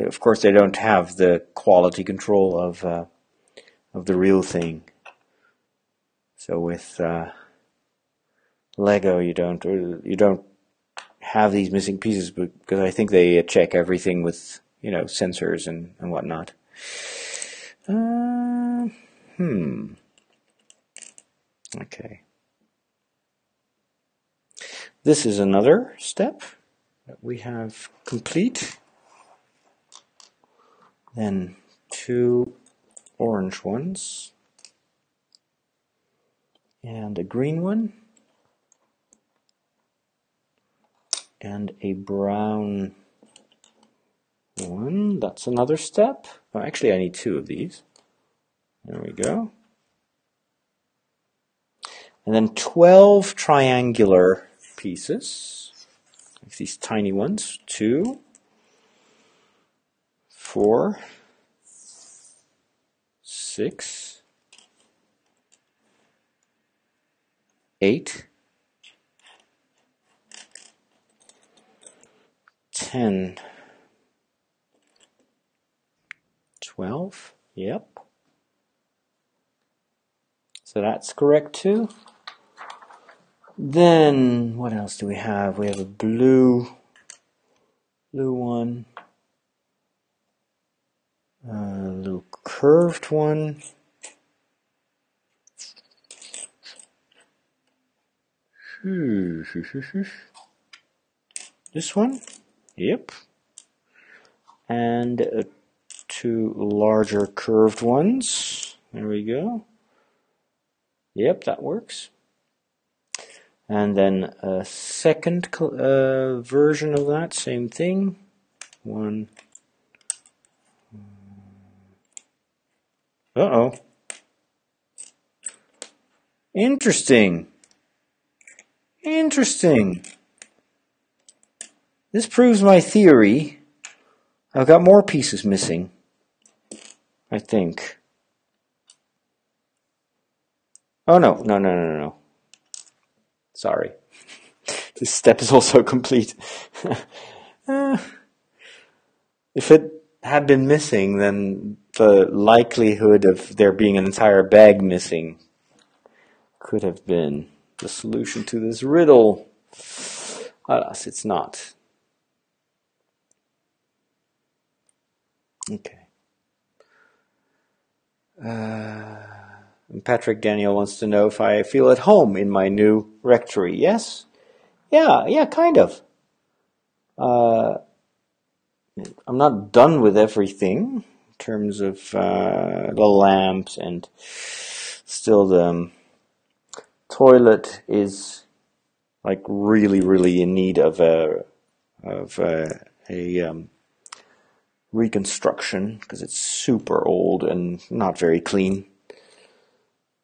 of course they don't have the quality control of the real thing. So with Lego, you don't have these missing pieces because I think they check everything with sensors and whatnot. Okay. This is another step that we have complete. Then 2 orange ones and a green one and a brown one. That's another step. Oh, actually, I need 2 of these. There we go. And then 12 triangular pieces, like these tiny ones. 2, 4, 6, 8, 10, 12. Yep. So that's correct too. Then what else do we have? We have a blue one, a little curved one, this one, yep, and 2 larger curved ones. There we go. Yep, that works. And then a second version of that, same thing. 1. Uh-oh. Interesting. Interesting. This proves my theory. I've got more pieces missing, I think. Oh, no. Sorry. This step is also complete. If it had been missing, then the likelihood of there being an entire bag missing could have been the solution to this riddle. Alas, it's not. Okay. Patrick Daniel wants to know if I feel at home in my new rectory. Yes? Yeah, kind of. I'm not done with everything in terms of the lamps, and still the toilet is like really in need of a reconstruction because it's super old and not very clean.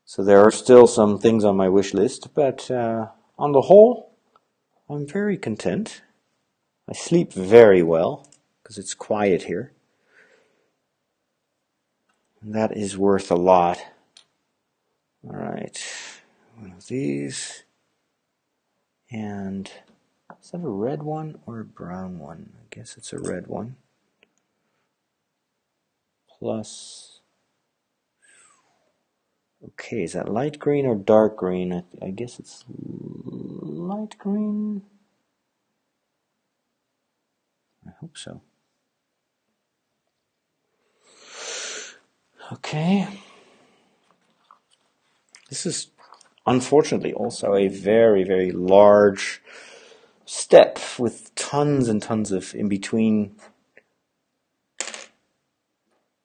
So there are still some things on my wish list, but on the whole, I'm very content. I sleep very well because it's quiet here. And that is worth a lot. All right, one of these. And is that a red one or a brown one? I guess it's a red one. Plus, okay, is that light green or dark green? I guess it's light green. I hope so. Okay. This is unfortunately also a very large step with tons and tons of in-between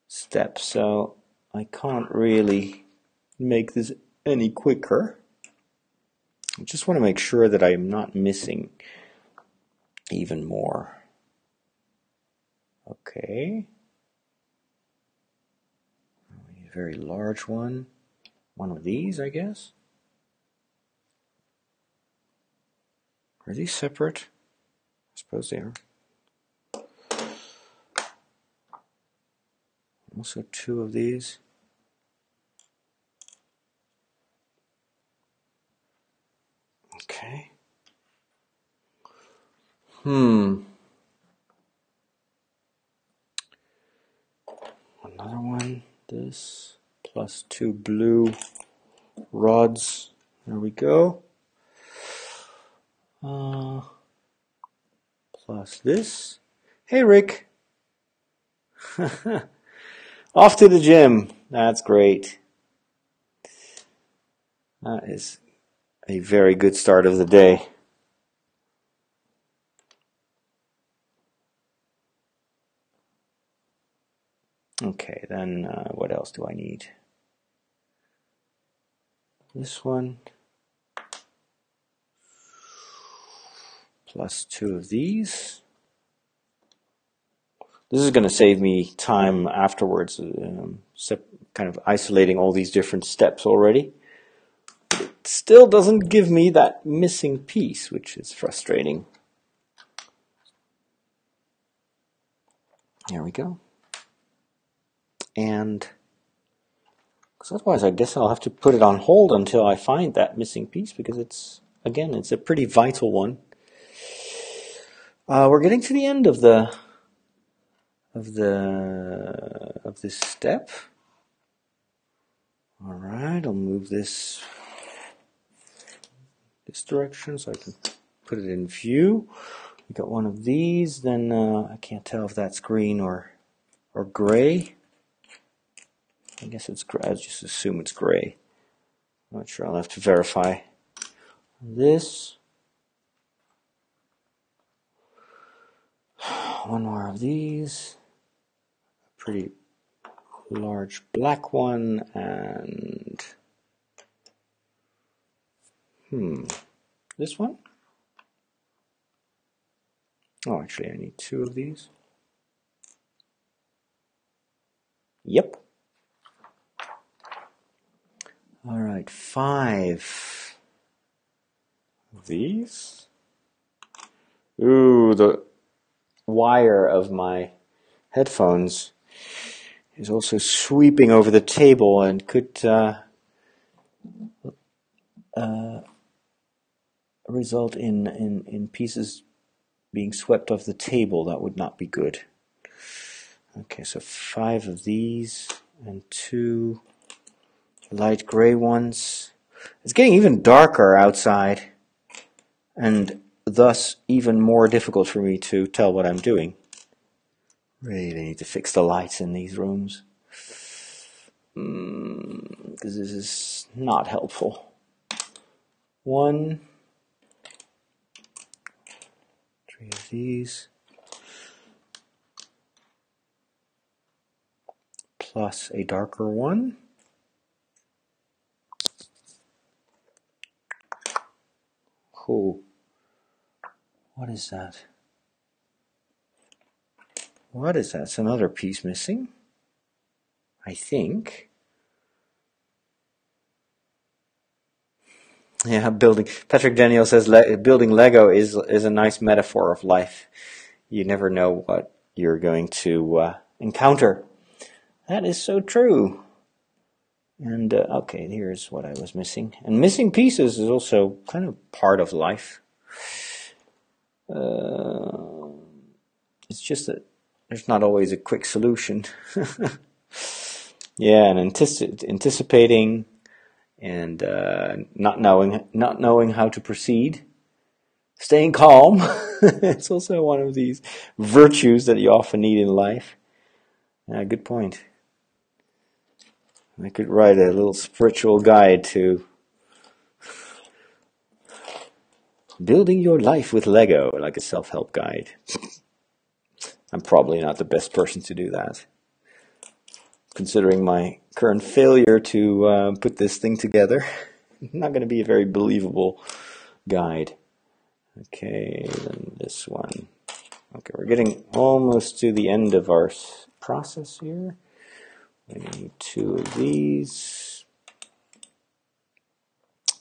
steps, so I can't really make this any quicker. I just want to make sure that I'm not missing even more. Okay. A very large one. One of these, I guess. Are these separate? I suppose they are. Also 2 of these. Okay. Another one. This plus 2 blue rods. There we go. Plus this. Hey, Rick. Off to the gym. That's great. That is a very good start of the day. Okay, then what else do I need? This one. Plus 2 of these. This is going to save me time afterwards, kind of isolating all these different steps already. But it still doesn't give me that missing piece, which is frustrating. There we go. And because otherwise I guess I'll have to put it on hold until I find that missing piece, because it's a pretty vital one. We're getting to the end of this step. All right, I'll move this direction so I can put it in view. We got one of these. Then I can't tell if that's green or gray. I guess it's gray. I just assume it's gray. I'm not sure. I'll have to verify this. One more of these. A pretty large black one, and this one. Oh, actually, I need 2 of these. Yep. All right, 5 of these. Ooh, the wire of my headphones is also sweeping over the table and could result in pieces being swept off the table. That would not be good. Okay, so 5 of these and 2 light gray ones. It's getting even darker outside, and thus even more difficult for me to tell what I'm doing. Really need to fix the lights in these rooms, because this is not helpful. 1, 3 of these, plus a darker one. Cool. What is that? What is that? It's another piece missing, I think. Yeah, building. Patrick Daniel says building Lego is a nice metaphor of life. You never know what you're going to encounter. That is so true. And okay, here's what I was missing. And missing pieces is also kind of part of life. It's just that there's not always a quick solution. Yeah, and anticipating and not knowing how to proceed. Staying calm. It's also one of these virtues that you often need in life. Good point. I could write a little spiritual guide to building your life with Lego, like a self-help guide. I'm probably not the best person to do that, considering my current failure to put this thing together. Not going to be a very believable guide. Okay, then this one. Okay, we're getting almost to the end of our process here. We need 2 of these,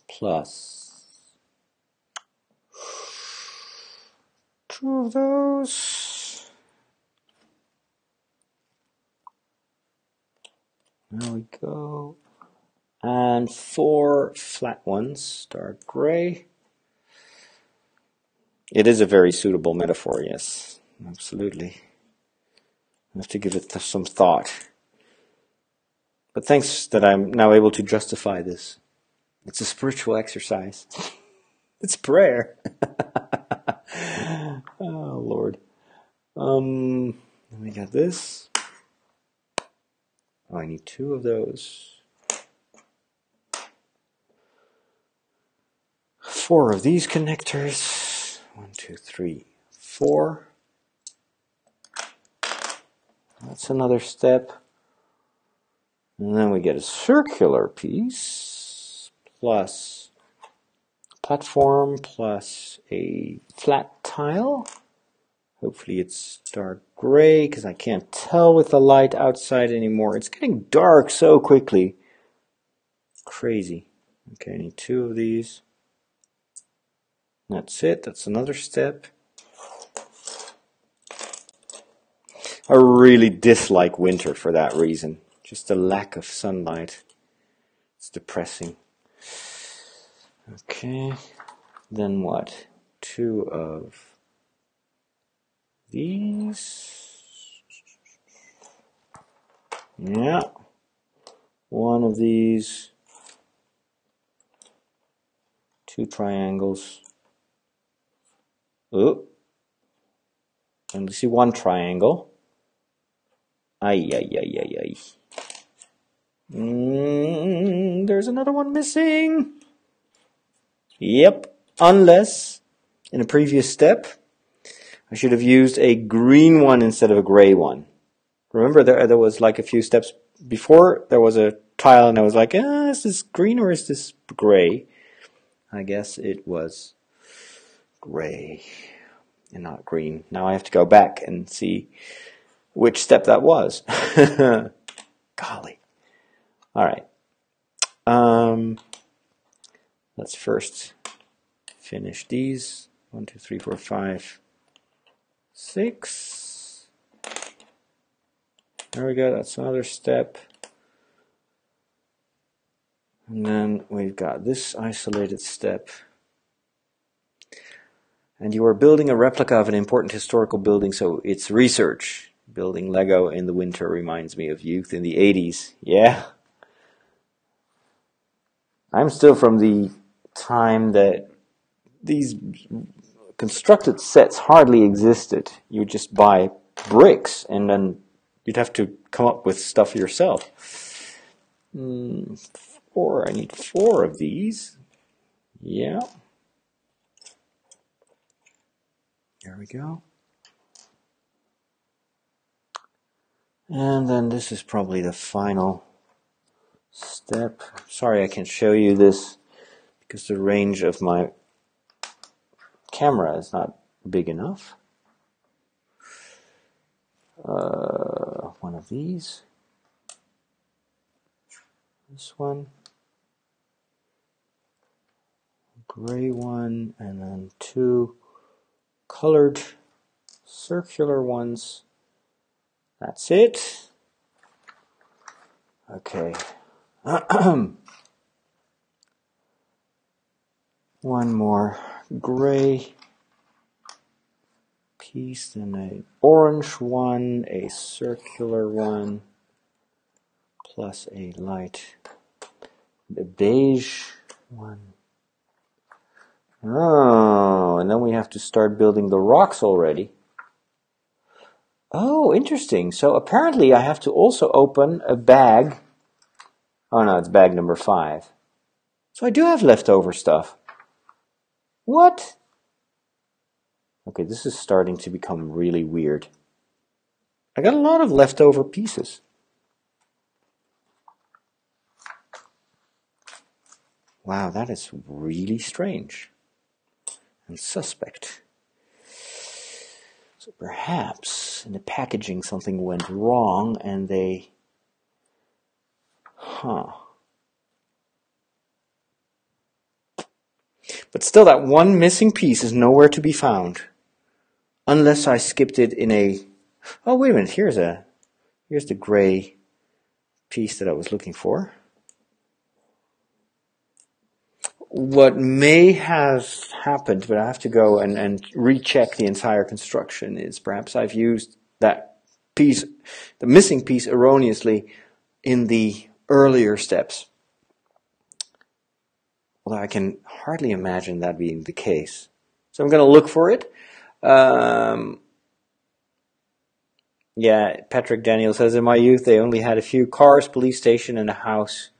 plus 2 of those. There we go. And 4 flat ones, dark gray. It is a very suitable metaphor, yes. Absolutely. I have to give it some thought. But thanks that I'm now able to justify this. It's a spiritual exercise. It's prayer. Oh, Lord. We got this. Oh, I need 2 of those. 4 of these connectors. 1, 2, 3, 4. That's another step. And then we get a circular piece plus platform plus a flat tile. Hopefully it's dark gray because I can't tell with the light outside anymore. It's getting dark so quickly. Crazy. Okay, I need 2 of these. That's it. That's another step. I really dislike winter for that reason. Just the lack of sunlight. It's depressing. Okay. Then what? 2 of these. Yeah. 1 of these. 2 triangles. Oh. And we see 1 triangle. Ay, ay, ay, ay, ay. There's another one missing. Yep. Unless, in a previous step, I should have used a green one instead of a gray one. Remember, there was like a few steps before, there was a tile and I was like, is this green or is this gray? I guess it was gray and not green. Now I have to go back and see which step that was. Golly. All right. Let's first finish these. 1, 2, 3, 4, 5, 6. There we go. That's another step. And then we've got this isolated step. And you are building a replica of an important historical building, so it's research. Building Lego in the winter reminds me of youth in the 80s. Yeah. I'm still from the time that these constructed sets hardly existed. You would just buy bricks and then you'd have to come up with stuff yourself. 4. I need 4 of these. Yeah. There we go. And then this is probably the final step. Sorry I can't show you this because the range of my camera is not big enough. 1 of these. This one. Gray one, and then 2 colored circular ones. That's it. Okay. 1 more gray piece, then an orange one, a circular one, plus a light, the beige one. Oh, and then we have to start building the rocks already. Oh, interesting. So apparently I have to also open a bag. Oh no, it's bag number 5. So I do have leftover stuff. What? Okay, this is starting to become really weird. I got a lot of leftover pieces. Wow, that is really strange and suspect. So perhaps in the packaging something went wrong and they... But still, that one missing piece is nowhere to be found. Unless I skipped it in a... Oh, wait a minute, here's the gray piece that I was looking for. what may have happened, but I have to go and recheck the entire construction, is perhaps I've used that piece, the missing piece, erroneously in the earlier steps. Although I can hardly imagine that being the case. So I'm going to look for it. Yeah, Patrick Daniel says, in my youth they only had a few cars, police station and a house.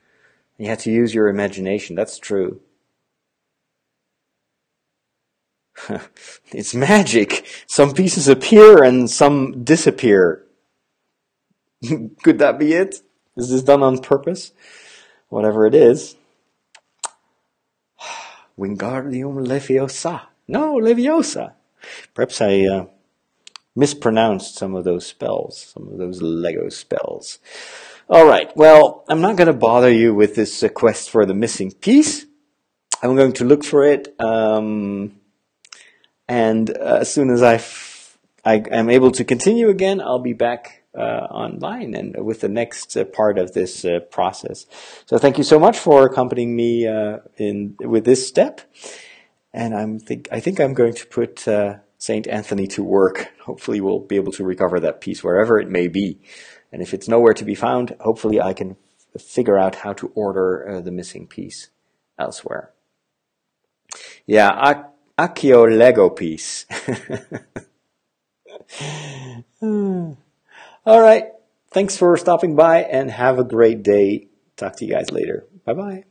You had to use your imagination. That's true. It's magic. Some pieces appear and some disappear. Could that be it? Is this done on purpose? Whatever it is. Wingardium Leviosa. No, Leviosa. Perhaps I mispronounced some of those spells, some of those Lego spells. All right, well, I'm not going to bother you with this quest for the missing piece. I'm going to look for it, and as soon as I am able to continue again, I'll be back online and with the next part of this process. So thank you so much for accompanying me with this step, and I think I'm going to put Saint Anthony to work. Hopefully we'll be able to recover that piece wherever it may be. And if it's nowhere to be found, hopefully I can figure out how to order the missing piece elsewhere. Yeah, Accio Lego piece. All right. Thanks for stopping by and have a great day. Talk to you guys later. Bye-bye.